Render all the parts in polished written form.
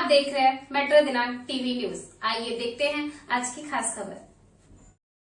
आप देख रहे हैं मेट्रो दिनांक टीवी न्यूज। आइए देखते हैं आज की खास खबर।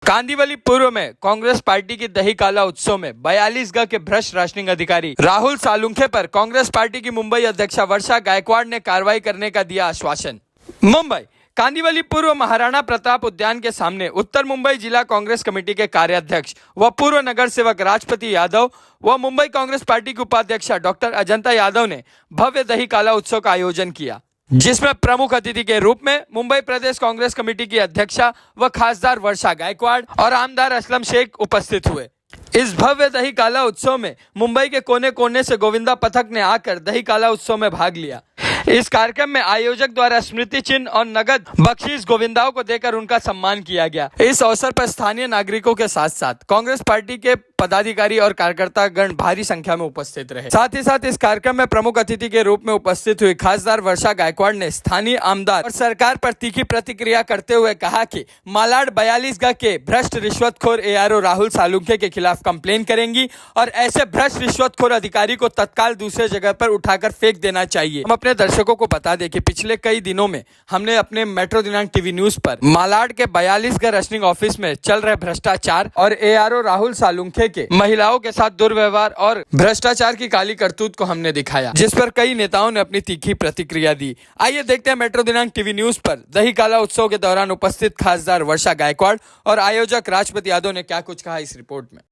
कांदिवली पूर्व में कांग्रेस पार्टी की दही काला उत्सव में 42 के भ्रष्ट राशनिंग अधिकारी राहुल सालुंखे पर कांग्रेस पार्टी की मुंबई अध्यक्षा वर्षा गायकवाड़ ने कार्रवाई करने का दिया आश्वासन। मुंबई कांदिवली पूर्व महाराणा प्रताप उद्यान के सामने उत्तर मुंबई जिला कांग्रेस कमेटी के कार्याध्यक्ष व पूर्व नगर सेवक राजपति यादव व मुंबई कांग्रेस पार्टी की उपाध्यक्षा डॉक्टर अजंता यादव ने भव्य दही काला उत्सव का आयोजन किया, जिसमें प्रमुख अतिथि के रूप में मुंबई प्रदेश कांग्रेस कमेटी की अध्यक्षा व खासदार वर्षा गायकवाड़ और आमदार असलम शेख उपस्थित हुए। इस भव्य दही काला उत्सव में मुंबई के कोने कोने से गोविंदा पथक ने आकर दही काला उत्सव में भाग लिया। इस कार्यक्रम में आयोजक द्वारा स्मृति चिन्ह और नगद बख्शीश गोविंदाओं को देकर उनका सम्मान किया गया। इस अवसर पर स्थानीय नागरिकों के साथ साथ कांग्रेस पार्टी के पदाधिकारी और कार्यकर्ता गण भारी संख्या में उपस्थित रहे। साथ ही साथ इस कार्यक्रम में प्रमुख अतिथि के रूप में उपस्थित हुई खासदार वर्षा गायकवाड़ ने स्थानीय आमदार और सरकार पर तीखी प्रतिक्रिया करते हुए कहा कि मालाड 42 के भ्रष्ट रिश्वतखोर एआरओ राहुल सालुंखे के खिलाफ कंप्लेन करेंगी और ऐसे भ्रष्ट रिश्वतखोर अधिकारी को तत्काल दूसरे जगह पर उठाकर फेंक देना चाहिए। हम अपने दर्शकों को बता दें कि पिछले कई दिनों में हमने अपने मेट्रो दिनांक टीवी न्यूज पर मालाड के 42 रशनिंग ऑफिस में चल रहे भ्रष्टाचार और एआरओ राहुल सालुंखे के महिलाओं के साथ दुर्व्यवहार और भ्रष्टाचार की काली करतूत को हमने दिखाया, जिस पर कई नेताओं ने अपनी तीखी प्रतिक्रिया दी। आइए देखते हैं मेट्रो दिनांक टीवी न्यूज पर दही काला उत्सव के दौरान उपस्थित खासदार वर्षा गायकवाड़ और आयोजक राजपति यादव ने क्या कुछ कहा इस रिपोर्ट में।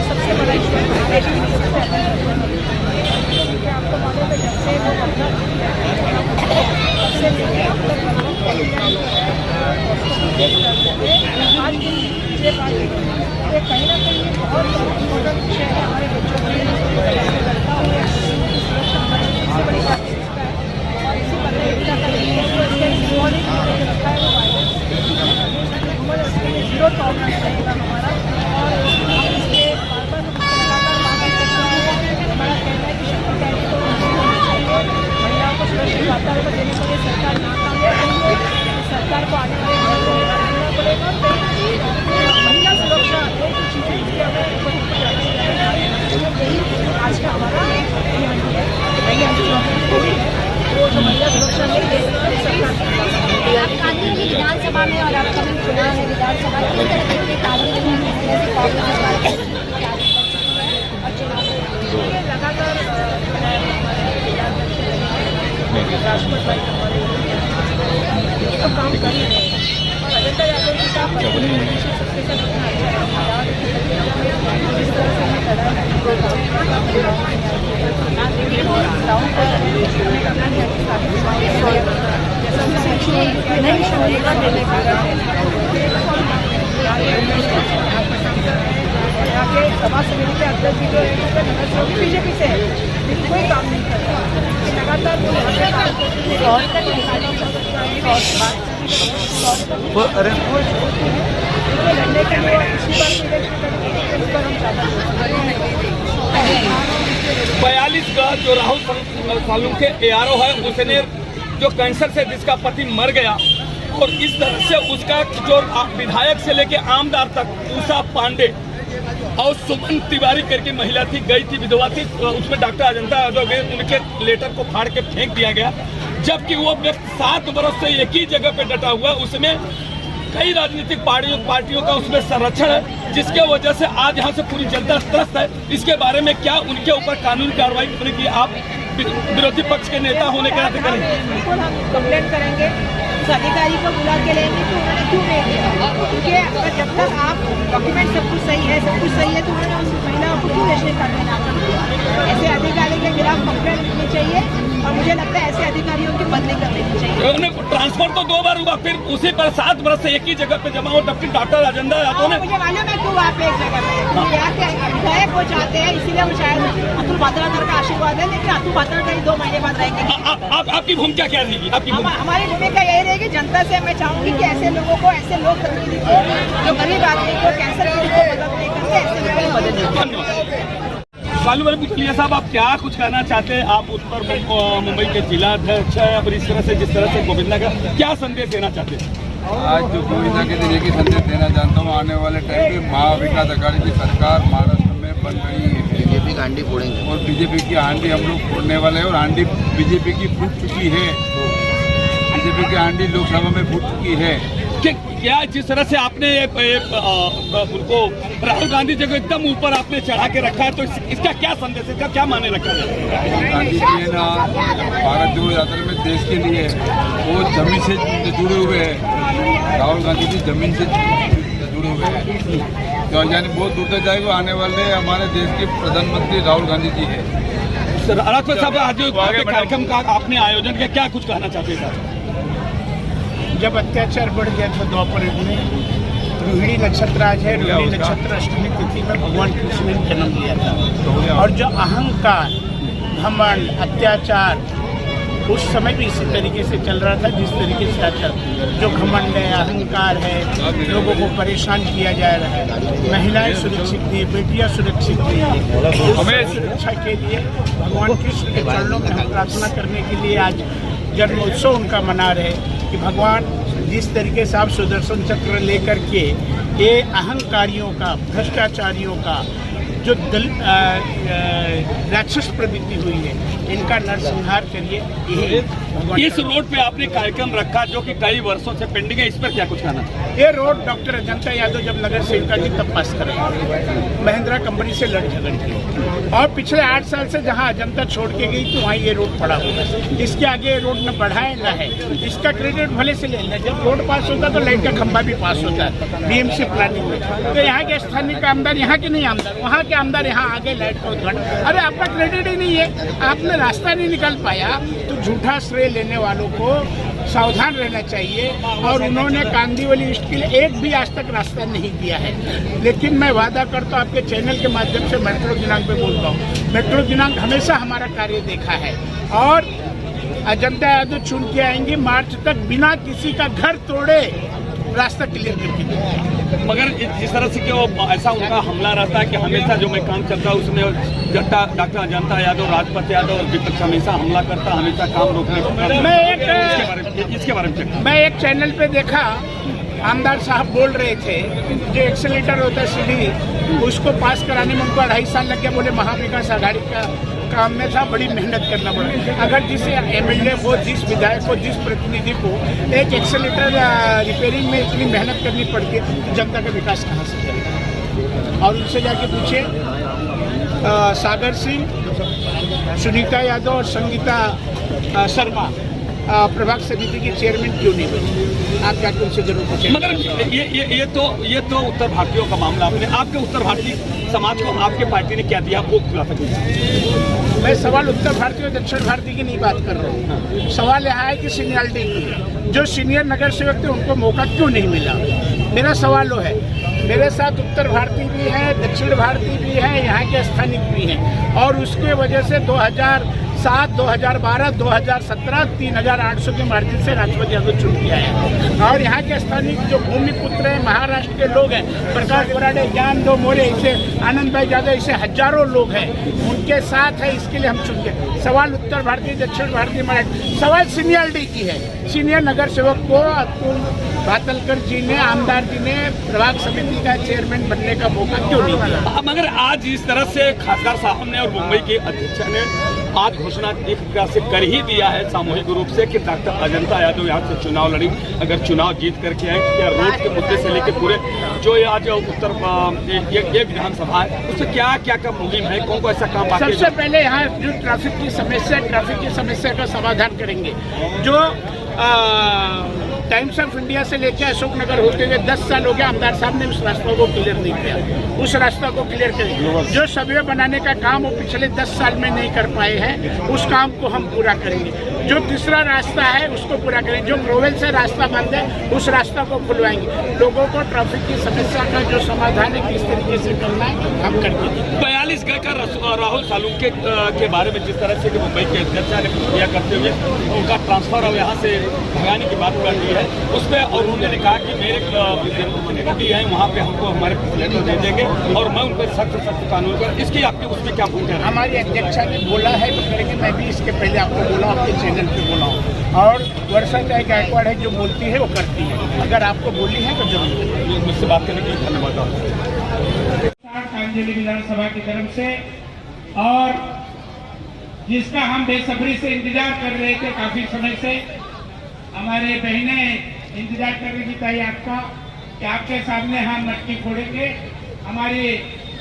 सबसे बड़ा इशू है आपको मालूम है, जब से वो आज ये कहीं ना कहीं बहुत इम्पोर्टेंट विषय है हमारे बच्चों के लिए। सबसे बड़ी बात और इसी जीरो टॉलरेंस रहेगा हमारा। और इसके बार बार हमारा कहना है कि शक्ति कैदी को महिलाओं को सुरक्षित वातावरण देने के लिए सरकार नाकामयाब है। सरकार को आने वाले दिनों को करना पड़ेगा। महिला सुरक्षा एक चीज़ है जिसके हमें आज का हमारा वो जो महिला सुरक्षा नहीं दे सकती सरकार। कांदिवली विधानसभा में और अपकमिंग चुनाव है विधानसभा किस तरह के कार्य लगातार राष्ट्रपति तो काम कर रहे हैं और अजंता यादव जी का सबके साथ इतना अच्छा जिस तरह से हमें लड़ा सभा समिति के अध्यक्ष जी जो है बीजेपी से है, कोई काम नहीं कर रहा। लगातार लड़ने के लिए इसी बार हम चाहते हैं 42 का जो राहुल सालुंखे एआरओ है उसने जो कैंसर से जिसका पति मर गया और इस तरह से उसका जो विधायक से लेके आमदार तक उषा पांडे और सुमन तिवारी करके महिला थी, गई थी, विधवा थी, उसमें डॉक्टर अजंता यादव गए, उनके लेटर को फाड़ के फेंक दिया गया। जबकि वो व्यक्ति 7 वर्ष से एक ही जगह पे डटा हुआ, उसमें कई राजनीतिक पार्टियों का उसमें संरक्षण है, जिसके वजह से आज यहाँ से पूरी जनता त्रस्त है। इसके बारे में क्या उनके ऊपर कानूनी कार्रवाई करने की आप विरोधी पक्ष के नेता होने के नाते करेंगे? बिल्कुल हम कंप्लेंट करेंगे, उस अधिकारी को बुला के लेंगे कि उन्होंने क्यों नहीं दिया। क्योंकि अगर जब तक आप डॉक्यूमेंट सब कुछ सही है तो उन्होंने उस महिलाओं को क्यों रेशनिंग करने ना कर। ऐसे अधिकारी के खिलाफ कंप्लेंट करनी चाहिए और मुझे लगता है ऐसे अधिकारियों की बदली कर देनी चाहिए। उन्होंने ट्रांसफर तो 2 बार हुआ, फिर उसी पर 7 वर्ष से एक ही जगह पे जमा हो, जबकि डॉक्टर अजंता यादव ने मुझे मालूम है क्यों आप एक जगह पे विधायक वो चाहते हैं, इसीलिए वो शायद अतुल भातरा का आशीर्वाद है, लेकिन अतुल भातरा का 2 महीने बाद रहेंगे। आपकी भूमिका क्या रहेगी? हमारी भूमिका यही रहेगी, जनता से मैं चाहूंगी कि ऐसे लोगों को, ऐसे लोग प्रतिनिधि जो गरीब आदमी को, कैंसर को मदद नहीं करते, ऐसे लोगों को मदद नहीं। सालू भाई पुतलिया साहब, आप क्या कुछ कहना चाहते हैं? आप उत्तर मुंबई के जिला अध्यक्ष है, और इस तरह से जिस तरह से गोविंदा का क्या संदेश देना चाहते हैं? आज जो गोविंदा के दिन एक ही संदेश देना चाहता हूँ, आने वाले टाइम पे महाविकास अघाड़ी की सरकार महाराष्ट्र में बन रही है। बीजेपी की हांडी फोड़ेंगे और बीजेपी की हांडी हम लोग फोड़ने वाले हैं। और हांडी बीजेपी की फूट चुकी है, बीजेपी की हांडी लोकसभा में फूट चुकी है। क्या जिस तरह से आपने उनको राहुल गांधी जी को एकदम ऊपर आपने चढ़ा के रखा है, तो इसका क्या संदेश है, इसका क्या माने रखा है? राहुल गांधी जी है ना, भारत जोड़ो यात्रा में देश के लिए वो जमीन से जुड़े हुए हैं। राहुल गांधी जी जमीन से जुड़े हुए हैं, तो यानी बहुत दूर तक जाएगा। आने वाले हमारे देश के प्रधानमंत्री राहुल गांधी जी है। राजपत साहब, आज जो कार्यक्रम का आपने आयोजन किया, क्या कुछ कहना चाहते हैं? जब अत्याचार बढ़ गया था द्वापर युग में, रोहिणी नक्षत्र आज है, रोहिणी नक्षत्र अष्टमी तिथि में भगवान कृष्ण ने जन्म लिया था। और जो अहंकार, घमंड, अत्याचार उस समय भी इसी तरीके से चल रहा था जिस तरीके से आज जो घमंड है, अहंकार है, लोगों को परेशान किया जा रहा है। महिलाएं सुरक्षित नहीं, बेटियां सुरक्षित नहीं। हमें सुरक्षा के लिए भगवान कृष्ण के चरणों में हम प्रार्थना करने के लिए आज जन्मोत्सव उनका मना रहे कि भगवान जिस तरीके से आप सुदर्शन चक्र लेकर के ये अहंकारियों का, भ्रष्टाचारियों का जो राक्षस प्रवृत्ति हुई है, इनका नरसंहार करिए। यही इस रोड पे आपने कार्यक्रम रखा जो कि कई वर्षों से पेंडिंग है, इस पर क्या कुछ कहना? ये रोड डॉक्टर अजंता यादव जब नगर सेविका थी तब पास करें, महिंद्रा कंपनी से लड़ झगड़ की, और पिछले 8 साल से जहां अजंता छोड़ के गई तो वहाँ ये रोड पड़ा हुआ है। इसके आगे ये रोड न बढ़ाए न है, इसका क्रेडिट भले से ले लें। जब रोड पास होता तो लाइट का खंभा भी पास होता है बीएमसी प्लानिंग में। तो यहाँ के स्थानीय का आमदार यहाँ के नहीं आमदार, वहाँ के आमदार यहाँ आगे लाइट का उद्घाटन। अरे आपका क्रेडिट ही नहीं है, आपने रास्ता नहीं निकाल पाया, तो झूठा श्रेय लेने वालों को सावधान रहना चाहिए। और उन्होंने कांदीवली ईस्ट के लिए एक भी आज तक रास्ता नहीं दिया है। लेकिन मैं वादा करता हूँ आपके चैनल के माध्यम से, मेट्रो दिनांक पे बोलता हूँ, मेट्रो दिनांक हमेशा हमारा कार्य देखा है। और अजंता यादव चुन के आएंगे मार्च तक, बिना किसी का घर तोड़े रास्ता क्लियर करके देंगे। मगर जिस तरह से कि वो ऐसा उनका हमला रहता है कि हमेशा जो मैं काम करता हूँ उसमें डॉक्टर अजंता यादव, राजपत यादव और विपक्ष हमेशा हमला करता, हमेशा काम रोकने को इसके बारे में मैं एक चैनल पे देखा, आमदार साहब बोल रहे थे जो एक्सेलेटर होता है सीढ़ी, उसको पास कराने में उनको 2.5 साल लग गया। बोले महाविकास आघाड़ी का काम में था, बड़ी मेहनत करना पड़ा। अगर जिस एमएलए को, जिस विधायक को, जिस प्रतिनिधि को एक एक्सेलेटर रिपेयरिंग में इतनी मेहनत करनी पड़ती है, तो जनता का विकास कहाँ से करेगा? और उनसे जाके पूछे, सागर सिंह, सुनीता यादव और संगीता शर्मा प्रभाग समिति की चेयरमैन क्यों नहीं बनी? आप जाके उनसे जरूर पूछें। मगर ये तो उत्तर भारतीयों का मामला। आपने आपके उत्तर भारतीय समाज को आपके पार्टी ने क्या दिया, वो खुलासा कीजिए। मैं सवाल उत्तर भारतीय और दक्षिण भारतीय की नहीं बात कर रहा हूँ। सवाल यहाँ है कि सीनियरिटी की, जो सीनियर नगर सेवक थे उनको मौका क्यों नहीं मिला? मेरा सवाल वो है। मेरे साथ उत्तर भारतीय भी है, दक्षिण भारतीय भी है, यहाँ के स्थानिक भी हैं, और उसके वजह से 2007, 2012, 2017 3,800 के मार्जिन से राजपत यादव चुन के आए हैं। और यहाँ के स्थानिक जो भूमिपुत्र हैं, महाराष्ट्र के लोग हैं, प्रकाश बराड़े, ज्ञान दो मोरे, ऐसे आनंद भाई यादव, ऐसे हजारों लोग हैं, उनके साथ है, इसके लिए हम चुन के। सवाल उत्तर भारतीय, दक्षिण भारतीय, मराठी, सवाल सीनियरिटी की है। सीनियर नगर सेवक को अतुल भातलकर जी ने, आमदार जी ने प्रभाग समिति का चेयरमैन बनने का मौका क्यों नहीं दिया? मगर आज इस तरह से खासदार साहब ने और मुंबई के अध्यक्ष ने आज घोषणा एक तरह से कर ही दिया है सामूहिक रूप से कि डॉक्टर अजंता यादव यहाँ से चुनाव लड़ी। अगर चुनाव जीत करके आए, क्या रोड के मुद्दे से लेकर पूरे जो आज उत्तर ये विधानसभा है, उससे क्या क्या का मुहिम है, कौन को ऐसा काम बाकी? सबसे पहले यहाँ जो ट्रैफिक की समस्या का समाधान करेंगे। जो टाइम्स ऑफ इंडिया से लेकर अशोकनगर होते हुए 10 साल हो गया, आमदार साहब ने उस रास्ता को क्लियर नहीं किया। उस रास्ता को क्लियर करेंगे। जो सबवे बनाने का काम वो पिछले 10 साल में नहीं कर पाए हैं, उस काम को हम पूरा करेंगे। जो तीसरा रास्ता है उसको पूरा करेंगे। जो ग्रोवेल से रास्ता बंद है उस रास्ता को खुलवाएंगे। लोगों को ट्रैफिक की समस्या का जो समाधान है किस तरीके से करना है हम करके देंगे। 42 गए का राहुल सालुंखे के बारे में जिस तरह से मुंबई के अध्यक्ष ने प्रतिक्रिया करते हुए उनका ट्रांसफर और यहाँ से भगाने की बात कर दी है उसमें, और उन्होंने कहा कि मेरे कमेटी है वहाँ पे हमको हमारे प्रतिनिधि दे देंगे और मैं उन पर सख्त कानून कर, इसकी आपकी उसमें क्या भूमिका है? हमारी अध्यक्षा ने बोला है तो करेंगे। मैं भी इसके पहले आपको बोला, आपके चैनल पे बोला हूँ, और वर्षा चाहे गायकवाड़ है जो बोलती है वो करती है। अगर आपको बोली है तो जरूर। मुझसे बात करने के लिए धन्यवाद। कांदिवली विधानसभा की तरफ से, और जिसका हम बेसब्री से इंतजार कर रहे थे काफी समय से, हमारे बहनें इंतजार कर रही थी ताई आपका कि आपके सामने हम मटकी फोड़ेंगे। हमारे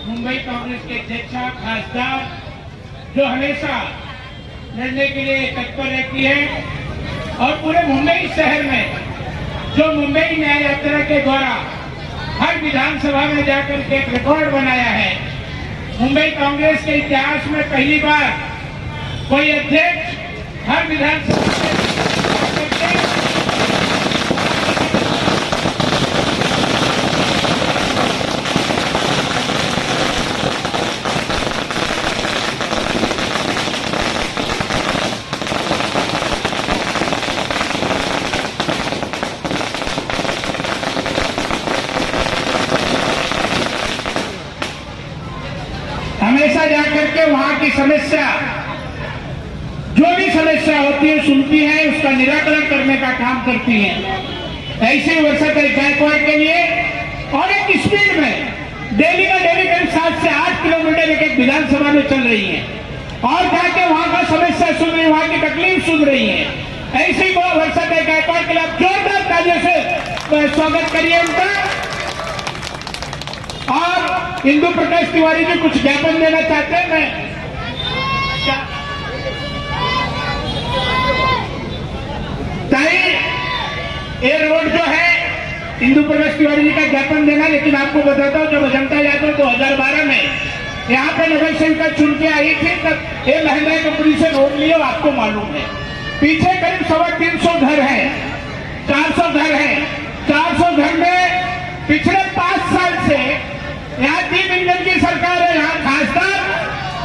मुंबई कांग्रेस के अध्यक्षा खासदार जो हमेशा लड़ने के लिए तत्पर रहती है, और पूरे मुंबई शहर में जो मुंबई न्याय यात्रा के द्वारा हर विधानसभा में जाकर के एक रिकॉर्ड बनाया है। मुंबई कांग्रेस के इतिहास में पहली बार कोई अध्यक्ष हर विधानसभा में हमेशा जाकर के वहां की समस्या, जो भी समस्या होती है सुनती है, उसका निराकरण करने का काम करती है। ऐसे वर्षा गायकवाड़ के लिए और एक स्पीड में डेली का डेली करीब 7 से 8 किलोमीटर एक विधानसभा में चल रही है और जाके वहां का समस्या सुन रही है, वहां की तकलीफ सुन रही है। ऐसी को वर्षा गायकवाड़ के लिए आप जोरदार तालियों से स्वागत करिए उनका। और इंदु प्रकाश तिवारी जी कुछ ज्ञापन देना चाहते हैं। मैं ये रोड जो है इंदु प्रकाश तिवारी जी का ज्ञापन देना, लेकिन आपको बताता हूँ जब अजंता यादव 2012 में यहाँ पे नगर सेविका चुन के आई थी तब ये महिंद्रा कंपनी से रोड लिए, आपको मालूम है। पीछे करीब 350 घर है, 400 घर है। 400 घर में पिछले 5 साल से यहाँ 3 इंजन की सरकार है। यहाँ खासदार,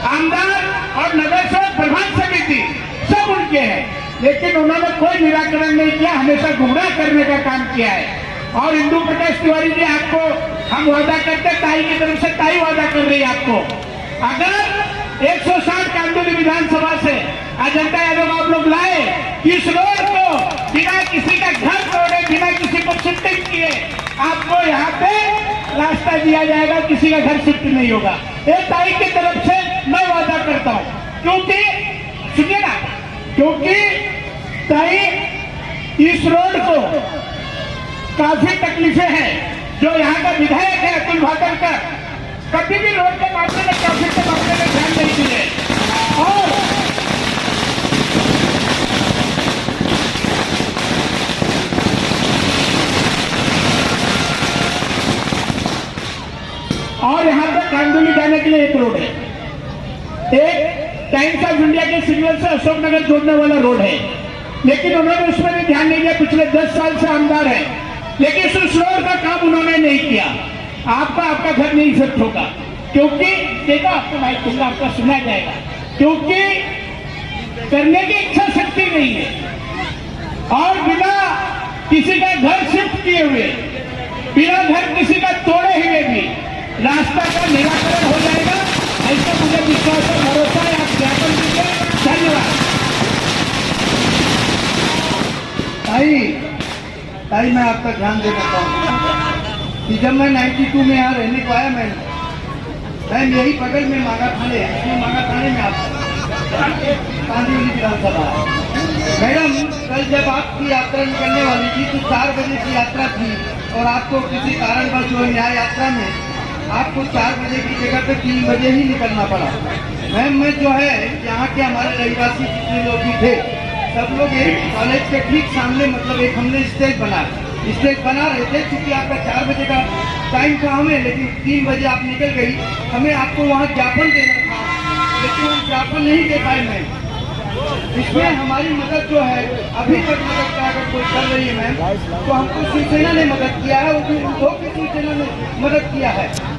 आमदार और नगर सेवक प्रधान समिति सब उनके हैं, लेकिन उन्होंने कोई निराकरण नहीं किया, हमेशा गुमराह करने का काम किया है। और इंदु प्रकाश तिवारी जी आपको हम वादा करते, ताई की तरफ से ताई वादा कर रही है आपको, अगर 160 कांदिवली विधानसभा से अजंता यादव आप लोग लाए, इस रोड को बिना किसी का घर तोड़े, बिना किसी को शिफ्टिंग किए आपको यहाँ पे रास्ता दिया जाएगा, किसी का घर शिफ्ट नहीं होगा। ये ताई की तरफ से मैं वादा करता हूँ, क्योंकि सुनिए ना, क्योंकि ताई इस रोड को काफी तकलीफें हैं। जो यहाँ का विधायक है अतुल भाटकर, कभी भी रोड के मामले में, ट्रैफिक के मामले में ध्यान नहीं दिए। और यहाँ पर कांदिवली जाने के लिए एक रोड है, एक टाइम्स ऑफ इंडिया के सिग्नल से अशोकनगर जोड़ने वाला रोड है, लेकिन उन्होंने उसमें भी ध्यान नहीं दिया। पिछले 10 साल से आमदार है, लेकिन उस रोड का काम उन्होंने नहीं किया। आपका घर नहीं शिफ्ट होगा, क्योंकि देखो आपको माइक दूंगा, आपका सुना जाएगा, क्योंकि करने की इच्छा शक्ति नहीं है। और बिना किसी का घर शिफ्ट किए हुए, बिना घर किसी का तोड़े हुए भी रास्ता का निराकरण हो जाएगा, ऐसा मुझे विश्वास और भरोसा है। आप ज्ञापन दीजिए। धन्यवाद। ताई मैं आपका ध्यान देना चाहूँगा कि जब मैं 92 में यहाँ रहने को आया, मैं यही बगल में मांगा थाने है, इसमें मांगा थाने में आप कांदिवली विधानसभा है। मैडम, कल जब आपकी यात्रा निकलने वाली थी तो 4 बजे की यात्रा थी और आपको किसी कारणवश जो न्याय यात्रा में आपको 4 बजे की जगह पे 3 बजे ही निकलना पड़ा। मैम, मैं जो है यहाँ के हमारे रहिवासी जितने लोग भी थे, सब लोग एक कॉलेज के ठीक सामने, मतलब एक हमने स्टेज बना रहे थे, क्योंकि आपका 4 बजे का टाइम था हमें, लेकिन 3 बजे आप निकल गई। हमें आपको वहाँ ज्ञापन देना था, लेकिन हम ज्ञापन नहीं दे पाए मैम। इसमें हमारी मदद जो है, अभी तक मदद का अगर कोई कर रही है मैम, तो हमको शिवसेना ने मदद किया है, वो भी शिवसेना ने मदद किया है।